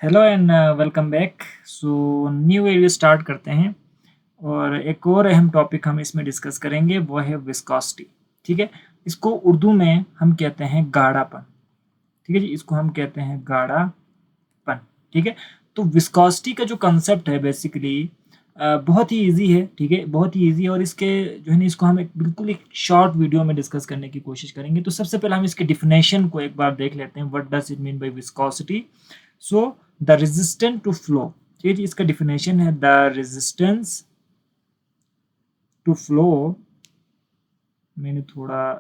Hello and welcome back. So new video start करते हैं और एक और अहम टॉपिक हम इसमें डिस्कस करेंगे, वो है विस्कोसिटी। ठीक है, इसको उर्दू में हम कहते हैं गाढ़ापन। ठीक है जी, इसको हम कहते हैं गाढ़ापन। ठीक है, तो विस्कोसिटी का जो कंसेप्ट है बेसिकली बहुत ही इजी है। ठीक है, बहुत ही इजी है और इसके जो है ना, इसको हम एक बिल्कुल एक शॉर्ट वीडियो में डिस्कस करने की कोशिश करेंगे। तो सबसे पहले हम इसके डिफिनेशन को एक बार देख लेते हैं, what does it mean by viscosity. So the resistance to flow. ठीक है जी, इसका डिफिनेशन है द रेजिस्टेंस टू फ्लो। मैंने थोड़ा,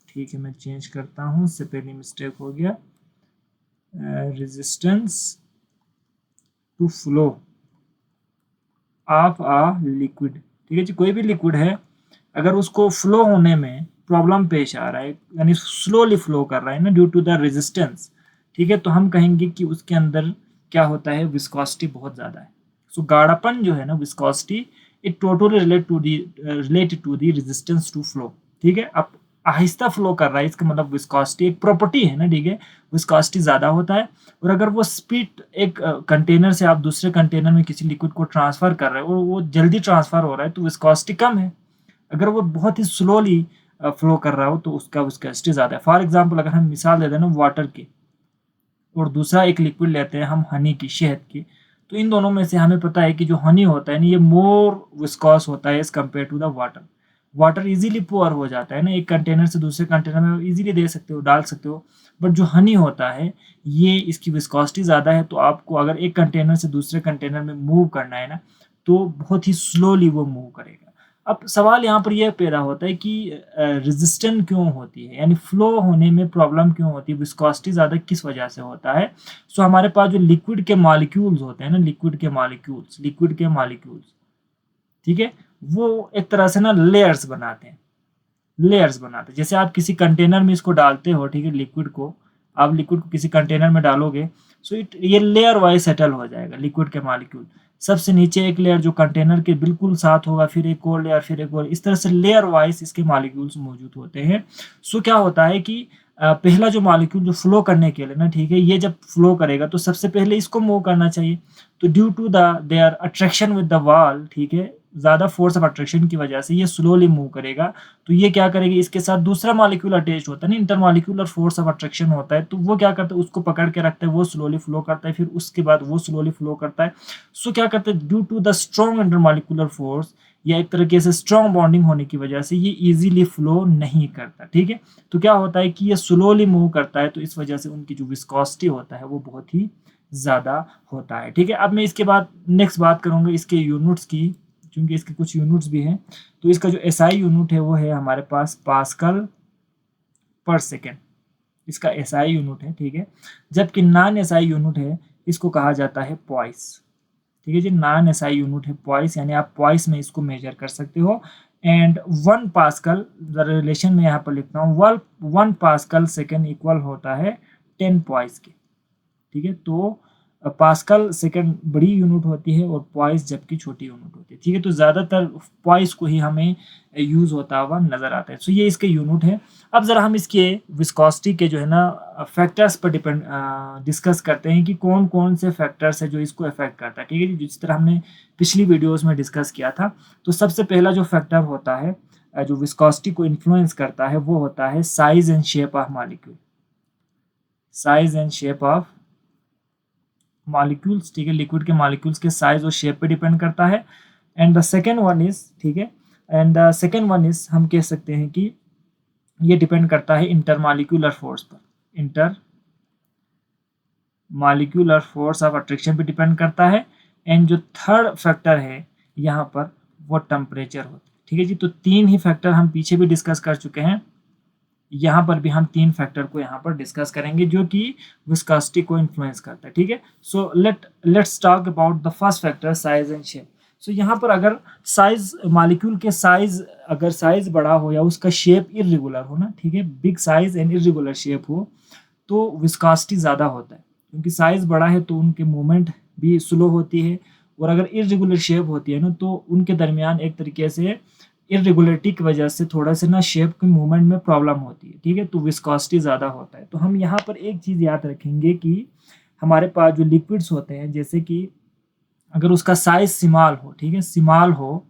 ठीक है मैं चेंज करता हूँ, स्पेलिंग मिस्टेक हो गया। Resistance to flow of a liquid. ठीक है जी, कोई भी लिक्विड है, अगर उसको फ्लो होने में प्रॉब्लम पेश आ रहा है, यानी स्लोली फ्लो कर रहा है ना, ड्यू टू द रेजिस्टेंस, ठीक है, तो हम कहेंगे कि उसके अंदर क्या होता है, विस्कोसिटी बहुत ज़्यादा है। सो गाढ़ापन जो है ना, viscosity, it totally related to the resistance to flow. ठीक है, अब आहिस्ता फ्लो कर रहा है, इसका मतलब विस्कोसिटी एक प्रॉपर्टी है ना। ठीक है, विस्कोसिटी ज़्यादा होता है। और अगर वो स्पीड, एक कंटेनर से आप दूसरे कंटेनर में किसी लिक्विड को ट्रांसफ़र कर रहे हो और वो जल्दी ट्रांसफ़र हो रहा है, तो विस्कोसिटी कम है। अगर वो बहुत ही स्लोली फ्लो कर रहा हो तो उसका विस्कोसिटी ज़्यादा है। फॉर एग्जांपल, अगर हम मिसाल दे दें ना वाटर की, और दूसरा एक लिक्विड लेते हैं हम हनी की, शहद की, तो इन दोनों में से हमें पता है कि जो हनी होता है ना, ये मोर विस्कॉस होता है as compare to the water. Water easily pour हो जाता है ना, एक कंटेनर से दूसरे कंटेनर में इजीली दे सकते हो, डाल सकते हो। बट जो हनी होता है, ये इसकी विस्कॉसिटी ज़्यादा है, तो आपको अगर एक कंटेनर से दूसरे कंटेनर में मूव करना है ना, तो बहुत ही स्लोली वो मूव करेगा। अब सवाल यहाँ पर यह पैदा होता है कि रेजिस्टेंट क्यों होती है, यानी फ्लो होने में प्रॉब्लम क्यों होती है, विस्कोसिटी ज़्यादा किस वजह से होता है। सो हमारे पास जो लिक्विड के मॉलिक्यूल्स होते हैं ना, लिक्विड के मॉलिक्यूल्स, ठीक है, वो एक तरह से ना लेयर्स बनाते हैं। जैसे आप किसी कंटेनर में इसको डालते हो, ठीक है, लिक्विड को, आप लिक्विड को किसी कंटेनर में डालोगे, सो ये लेयर वाइज सेटल हो जाएगा लिक्विड के मॉलिक्यूल। सबसे नीचे एक लेयर जो कंटेनर के बिल्कुल साथ होगा, फिर एक और लेयर, फिर एक और, इस तरह से लेयर वाइज इसके मॉलिक्यूल्स मौजूद होते हैं। सो क्या होता है कि पहला जो मॉलिक्यूल जो फ्लो करने के लिए ना, ठीक है, ये जब फ्लो करेगा तो सबसे पहले इसको मूव करना चाहिए। तो due to the their attraction with the wall, ठीक है, ज़्यादा फोर्स ऑफ अट्रैक्शन की वजह से ये स्लोली मूव करेगा। तो ये क्या करेगी, इसके साथ दूसरा मॉलिक्यूल अटैच होता है ना, इंटरमॉलिक्यूलर फोर्स ऑफ अट्रैक्शन होता है, तो वो क्या करता है, उसको पकड़ के रखता है, वो स्लोली फ्लो करता है, फिर उसके बाद वो स्लोली फ्लो करता है। सो क्या करता है, due to the strong intermolecular force या एक तरीके से स्ट्रॉन्ग बॉन्डिंग होने की वजह से ये इजीली फ्लो नहीं करता। ठीक है, तो क्या होता है कि ये स्लोली मूव करता है, तो इस वजह से उनकी जो विस्कोसिटी होता है वो बहुत ही ज़्यादा होता है। ठीक है, अब मैं इसके बाद नेक्स्ट बात करूँगा इसके यूनिट्स की, क्योंकि इसके कुछ यूनिट्स भी हैं। तो इसका जो एसआई यूनिट है वो है हमारे पास पास्कल पर सेकेंड, इसका एसआई यूनिट है। ठीक है, जबकि नॉन एसआई यूनिट है, इसको कहा जाता है पॉइस। ठीक है जी, नॉन एसआई यूनिट है पॉइस, यानी आप पॉइस में इसको मेजर कर सकते हो। एंड 1 पास्कल, द रिलेशन में यहाँ पर लिखता हूँ, 1 पास्कल सेकेंड इक्वल होता है 10 पॉइस के। ठीक है, तो पास्कल सेकंड बड़ी यूनिट होती है और पॉइस जबकि छोटी यूनिट होती है। ठीक है, तो ज़्यादातर पॉइस को ही हमें यूज़ होता हुआ नज़र आता है। सो ये इसके यूनिट है। अब ज़रा हम इसके विस्कोसिटी के जो है ना फैक्टर्स पर डिस्कस करते हैं कि कौन कौन से फैक्टर्स है जो इसको अफेक्ट करता है। ठीक है, जिस तरह हमने पिछली वीडियोज़ में डिस्कस किया था। तो सबसे पहला जो फैक्टर होता है जो विस्कोसिटी को इन्फ्लुएंस करता है, वो होता है size and shape of molecule. Size and shape of molecules, ठीक है, लिक्विड के मॉलिक्यूल्स के साइज और शेप पे डिपेंड करता है। And the second one is, ठीक है, and the second one is हम कह सकते हैं कि ये डिपेंड करता है इंटरमॉलिक्यूलर फोर्स पर। Inter molecular force of attraction पे डिपेंड करता है। एंड जो थर्ड फैक्टर है यहाँ पर, वो टेम्परेचर होता है। ठीक है जी, तो तीन ही फैक्टर हम पीछे भी डिस्कस कर चुके हैं, यहाँ पर भी हम तीन फैक्टर को यहाँ पर डिस्कस करेंगे जो कि विस्कोसिटी को इन्फ्लुएंस करता है। ठीक है, so let's talk about the first factor, size and shape. So यहाँ पर अगर साइज, मॉलिक्यूल के साइज, अगर साइज बड़ा हो या उसका शेप इरेगुलर हो ना, ठीक है, big size and irregular shape हो, तो विस्कोसिटी ज़्यादा होता है, क्योंकि साइज बड़ा है तो उनके मूवमेंट भी स्लो होती है। और अगर इरेगुलर शेप होती है ना, तो उनके दरमियान एक तरीके से इरेगुलरिटी की वजह से थोड़ा सा ना शेप के मूवमेंट में प्रॉब्लम होती है। ठीक है, तो विस्कोसिटी ज़्यादा होता है। तो हम यहाँ पर एक चीज़ याद रखेंगे कि हमारे पास जो लिक्विड्स होते हैं, जैसे कि अगर उसका साइज स्मॉल हो, ठीक है, स्मॉल हो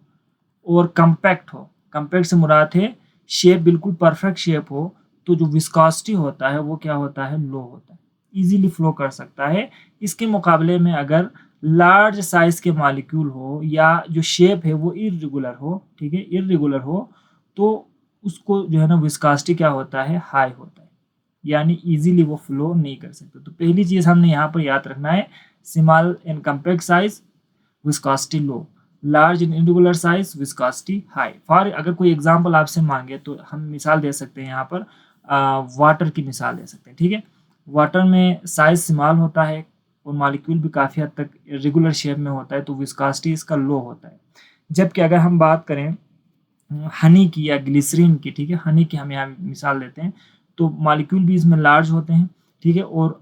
और कम्पैक्ट हो, कम्पैक्ट से मुराद है शेप बिल्कुल परफेक्ट शेप हो, तो जो विस्कोसिटी होता है वो क्या होता है, लो होता है, इजीली फ्लो कर सकता है। इसके मुकाबले में अगर लार्ज साइज के मॉलिक्यूल हो या जो शेप है वो इर्रेगुलर हो, ठीक है, इर्रेगुलर हो, तो उसको जो है ना विस्कोसिटी क्या होता है, हाई होता है, यानी इजीली वो फ्लो नहीं कर सकते। तो पहली चीज़ हमने यहाँ पर याद रखना है, small and compact size viscosity low, large in irregular size viscosity high. For अगर कोई एग्जांपल आपसे मांगे तो हम मिसाल दे सकते हैं, यहाँ पर वाटर की मिसाल दे सकते हैं, ठीक है। वाटर में साइज स्मॉल होता है और मॉलिक्यूल भी काफ़ी हद तक रेगुलर शेप में होता है, तो विस्कोसिटी इसका लो होता है। जबकि अगर हम बात करें हनी की या ग्लिसरीन की, ठीक है, हनी की हम यहाँ मिसाल देते हैं, तो मॉलिक्यूल भी इसमें लार्ज होते हैं, ठीक है, और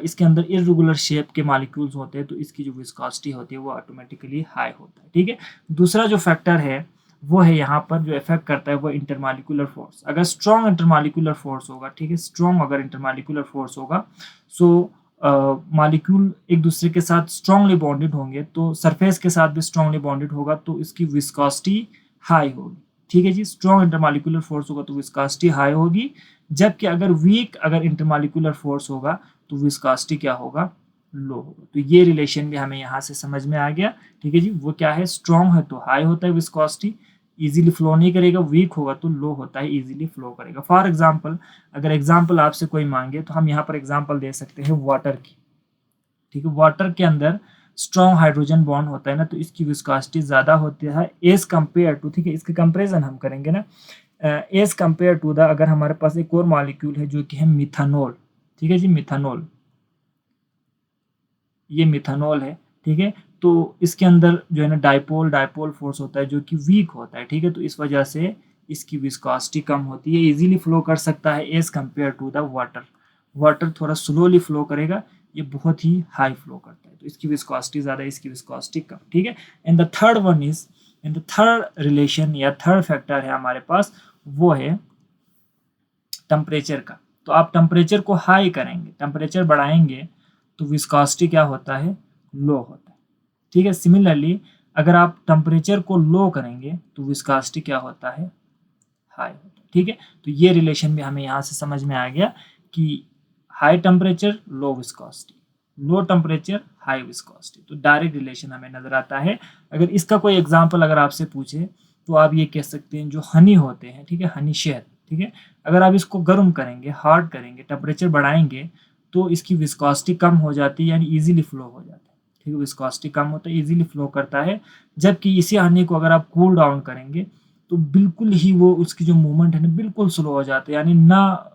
इसके अंदर इरेगुलर शेप के मॉलिक्यूल्स होते हैं, तो इसकी जो विस्कोसिटी होती है वो ऑटोमेटिकली हाई होता है, ठीक है। दूसरा जो फैक्टर है वो है यहाँ पर जो इफेक्ट करता है वो इंटरमॉलिक्यूलर फोर्स। अगर स्ट्रॉन्ग इंटरमॉलिक्यूलर फोर्स होगा, ठीक है, स्ट्रॉन्ग अगर इंटरमॉलिक्यूलर फोर्स होगा, सो मॉलिक्यूल एक दूसरे के साथ स्ट्रांगली बॉन्डेड होंगे, तो सरफेस के साथ भी स्ट्रांगली बॉन्डेड होगा, तो इसकी विस्कोसिटी हाई होगी, ठीक है जी। स्ट्रॉन्ग इंटरमॉलिक्यूलर फोर्स होगा तो विस्कोसिटी हाई होगी, जबकि अगर वीक अगर इंटरमॉलिक्यूलर फोर्स होगा तो विस्कोसिटी क्या होगा, लो होगा। तो ये रिलेशन भी हमें यहाँ से समझ में आ गया, ठीक है जी। वो क्या है, स्ट्रॉन्ग है तो हाई होता है विस्कोसिटी, इजीली फ्लो नहीं करेगा, वीक होगा तो लो होता है, इजीली फ्लो करेगा। फॉर एग्जांपल अगर एग्जांपल आपसे कोई मांगे तो हम यहाँ पर एग्जांपल दे सकते हैं वाटर की, ठीक है। वाटर के अंदर स्ट्रॉन्ग हाइड्रोजन बॉन्ड होता है ना, तो इसकी विस्कोसिटी ज़्यादा होती है एज कम्पेयर टू, ठीक है, इसके कंपेरिजन हम करेंगे ना, एज कम्पेयर टू द अगर हमारे पास एक और मॉलिक्यूल है जो कि है मिथानॉल, ठीक है जी, मिथानॉल, ये मिथानॉल है, ठीक है। तो इसके अंदर जो है ना डाइपोल डाइपोल फोर्स होता है जो कि वीक होता है, ठीक है, तो इस वजह से इसकी विस्कोसिटी कम होती है, इजीली फ्लो कर सकता है as compare to the water. Water थोड़ा स्लोली फ्लो करेगा, ये बहुत ही हाई फ्लो करता है, तो इसकी विस्कोसिटी ज़्यादा, इसकी विस्कोसिटी कम, ठीक है। And the third one is, and the third relation या थर्ड फैक्टर है हमारे पास, वो है टेम्परेचर का। तो आप टेम्परेचर को हाई करेंगे, टेम्परेचर बढ़ाएंगे तो विस्कोसिटी क्या होता है, लो होता है, ठीक है। सिमिलरली अगर आप टेम्परेचर को लो करेंगे तो विस्कोसिटी क्या होता है, हाई होता है, ठीक है। तो ये रिलेशन भी हमें यहाँ से समझ में आ गया कि high temperature low viscosity, low temperature high viscosity, तो डायरेक्ट रिलेशन हमें नजर आता है। अगर इसका कोई एग्जांपल अगर आपसे पूछे तो आप ये कह सकते हैं जो हनी होते हैं, ठीक है, हनी शहद, ठीक है, अगर आप इसको गर्म करेंगे, हार्ड करेंगे, टेम्परेचर बढ़ाएंगे तो इसकी विस्कोसिटी कम हो जाती है, यानी इजीली फ्लो हो जाता है, ठीक है, विस्कोसिटी कम होता है, इजीली फ्लो करता है। जबकि इसी हनी को अगर आप कूल डाउन करेंगे तो बिल्कुल ही वो उसकी जो मूवमेंट है ना बिल्कुल स्लो हो जाती है, यानी ना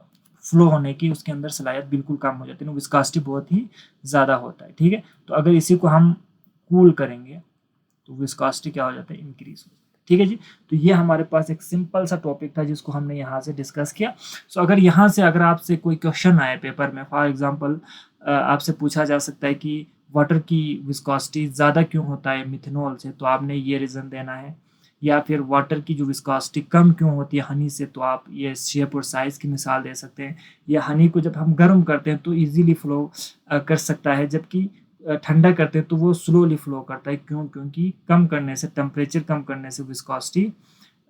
फ्लो होने की उसके अंदर सलाहियत बिल्कुल कम हो जाती है, विस्कोसिटी बहुत ही ज़्यादा होता है, ठीक है। तो अगर इसी को हम कूल करेंगे तो विस्कोसिटी क्या हो जाता है, इंक्रीज हो जाता है, ठीक है जी। तो ये हमारे पास एक सिंपल सा टॉपिक था जिसको हमने यहाँ से डिस्कस किया। सो अगर यहाँ से अगर आपसे कोई क्वेश्चन आए पेपर में, फॉर एग्जांपल आपसे पूछा जा सकता है कि वाटर की विस्कोसिटी ज़्यादा क्यों होता है मिथेनॉल से, तो आपने ये रीज़न देना है। या फिर वाटर की जो विस्कोसिटी कम क्यों होती है हनी से, तो आप ये शेप और साइज़ की मिसाल दे सकते हैं। या हनी को जब हम गर्म करते हैं तो इजीली फ्लो कर सकता है, जबकि ठंडा करते हैं तो वो स्लोली फ्लो करता है, क्यों, क्योंकि कम करने से, टेम्परेचर कम करने से विस्कोसिटी,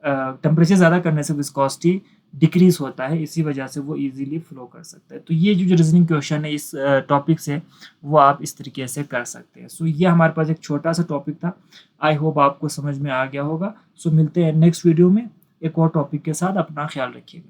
टेम्परेचर ज़्यादा करने से विस्कोसिटी डिक्रीज होता है, इसी वजह से वो इजीली फ्लो कर सकता है। तो ये जो रीजनिंग क्वेश्चन है इस टॉपिक से, वो आप इस तरीके से कर सकते हैं। सो ये हमारे पास एक छोटा सा टॉपिक था, आई होप आपको समझ में आ गया होगा। सो मिलते हैं नेक्स्ट वीडियो में एक और टॉपिक के साथ, अपना ख्याल रखिएगा।